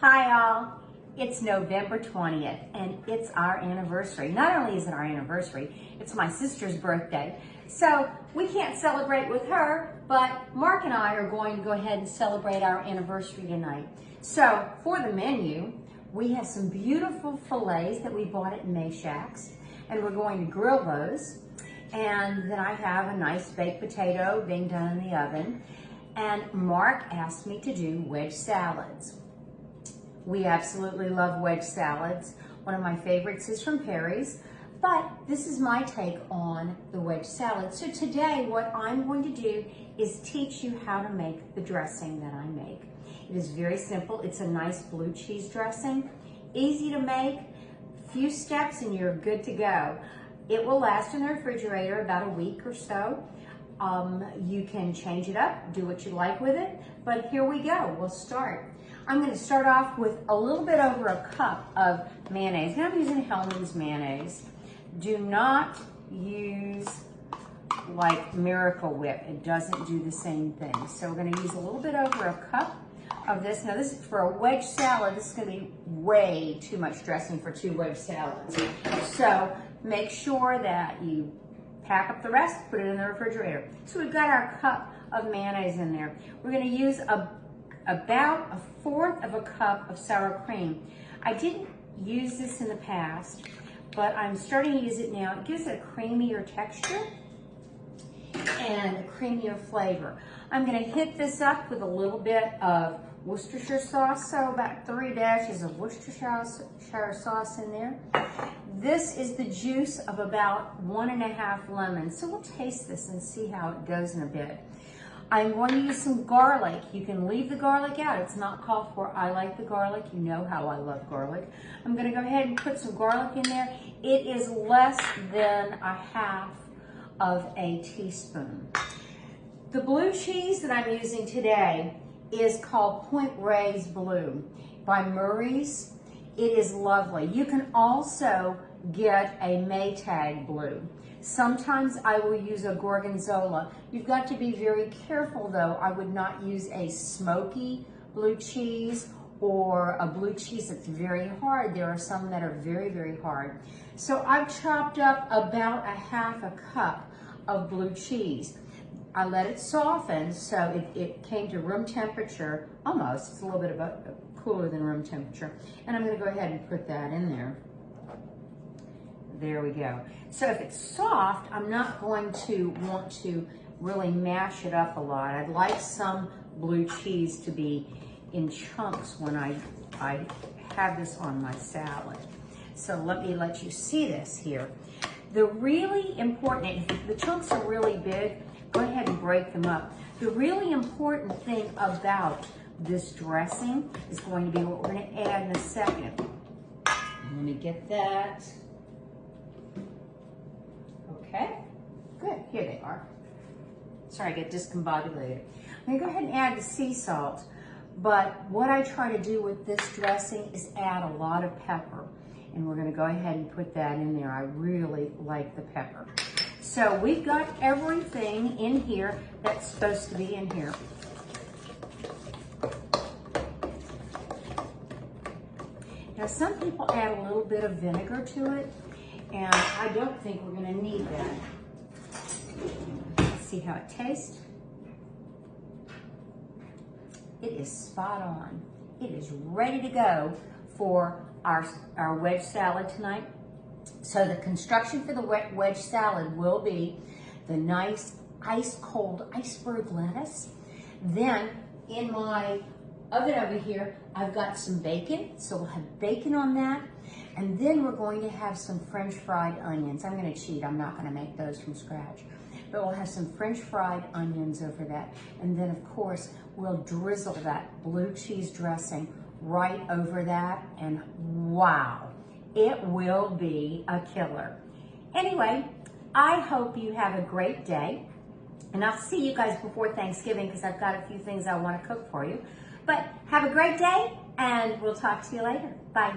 Hi all, it's November 20th and it's our anniversary. Not only is it our anniversary, it's my sister's birthday. So we can't celebrate with her, but Mark and I are going to go ahead and celebrate our anniversary tonight. So for the menu, we have some beautiful fillets that we bought at Mayshacks, and we're going to grill those. And then I have a nice baked potato being done in the oven. And Mark asked me to do wedge salads. We absolutely love wedge salads. One of my favorites is from Perry's, but this is my take on the wedge salad. So today what I'm going to do is teach you how to make the dressing that I make. It is very simple. It's a nice blue cheese dressing, easy to make, few steps and you're good to go. It will last in the refrigerator about a week or so. You can change it up, do what you like with it, but here we go, we'll start. I'm going to start off with a little bit over a cup of mayonnaise. Now I'm using Hellmann's mayonnaise. Do not use like Miracle Whip. It doesn't do the same thing. So we're going to use a little bit over a cup of this. Now this is for a wedge salad. This is going to be way too much dressing for 2 wedge salads. So make sure that you pack up the rest, put it in the refrigerator. So we've got our cup of mayonnaise in there. We're going to use about 1/4 of a cup of sour cream. I didn't use this in the past, but I'm starting to use it now. It gives it a creamier texture and a creamier flavor. I'm going to hit this up with a little bit of Worcestershire sauce, so about 3 dashes of Worcestershire sauce in there. This is the juice of about 1½ lemon, so we'll taste this and see how it goes in a bit. I'm going to use some garlic. You can leave the garlic out. It's not called for. I like the garlic. You know how I love garlic. I'm going to go ahead and put some garlic in there. It is less than 1/2 of a teaspoon. The blue cheese that I'm using today is called Point Reyes Bleu by Murray's. It is lovely. You can also get a Maytag Bleu. Sometimes I will use a Gorgonzola. You've got to be very careful though. I would not use a smoky blue cheese or a blue cheese that's very hard. There are some that are very, very hard. So I've chopped up about 1/2 cup of blue cheese. I let it soften so it came to room temperature, almost. It's a little bit cooler than room temperature. And I'm gonna go ahead and put that in there. There we go. So if it's soft, I'm not going to want to really mash it up a lot. I'd like some blue cheese to be in chunks when I have this on my salad. So let me let you see this here. The really important, if the chunks are really big, go ahead and break them up. The really important thing about this dressing is going to be what we're going to add in a second. Let me get that. Okay, good, here they are. Sorry, I get discombobulated. I'm gonna go ahead and add the sea salt, but what I try to do with this dressing is add a lot of pepper, and we're gonna go ahead and put that in there. I really like the pepper. So we've got everything in here that's supposed to be in here. Now some people add a little bit of vinegar to it, and I don't think we're going to need that. Let's see how it tastes. It is spot on. It is ready to go for our wedge salad tonight. So the construction for the wedge salad will be the nice ice cold iceberg lettuce. Then in my oven over here, I've got some bacon, so we'll have bacon on that. And then we're going to have some French fried onions. I'm going to cheat, I'm not going to make those from scratch. But we'll have some French fried onions over that. And then of course, we'll drizzle that blue cheese dressing right over that. And wow, it will be a killer. Anyway, I hope you have a great day. And I'll see you guys before Thanksgiving because I've got a few things I want to cook for you. But have a great day and we'll talk to you later. Bye.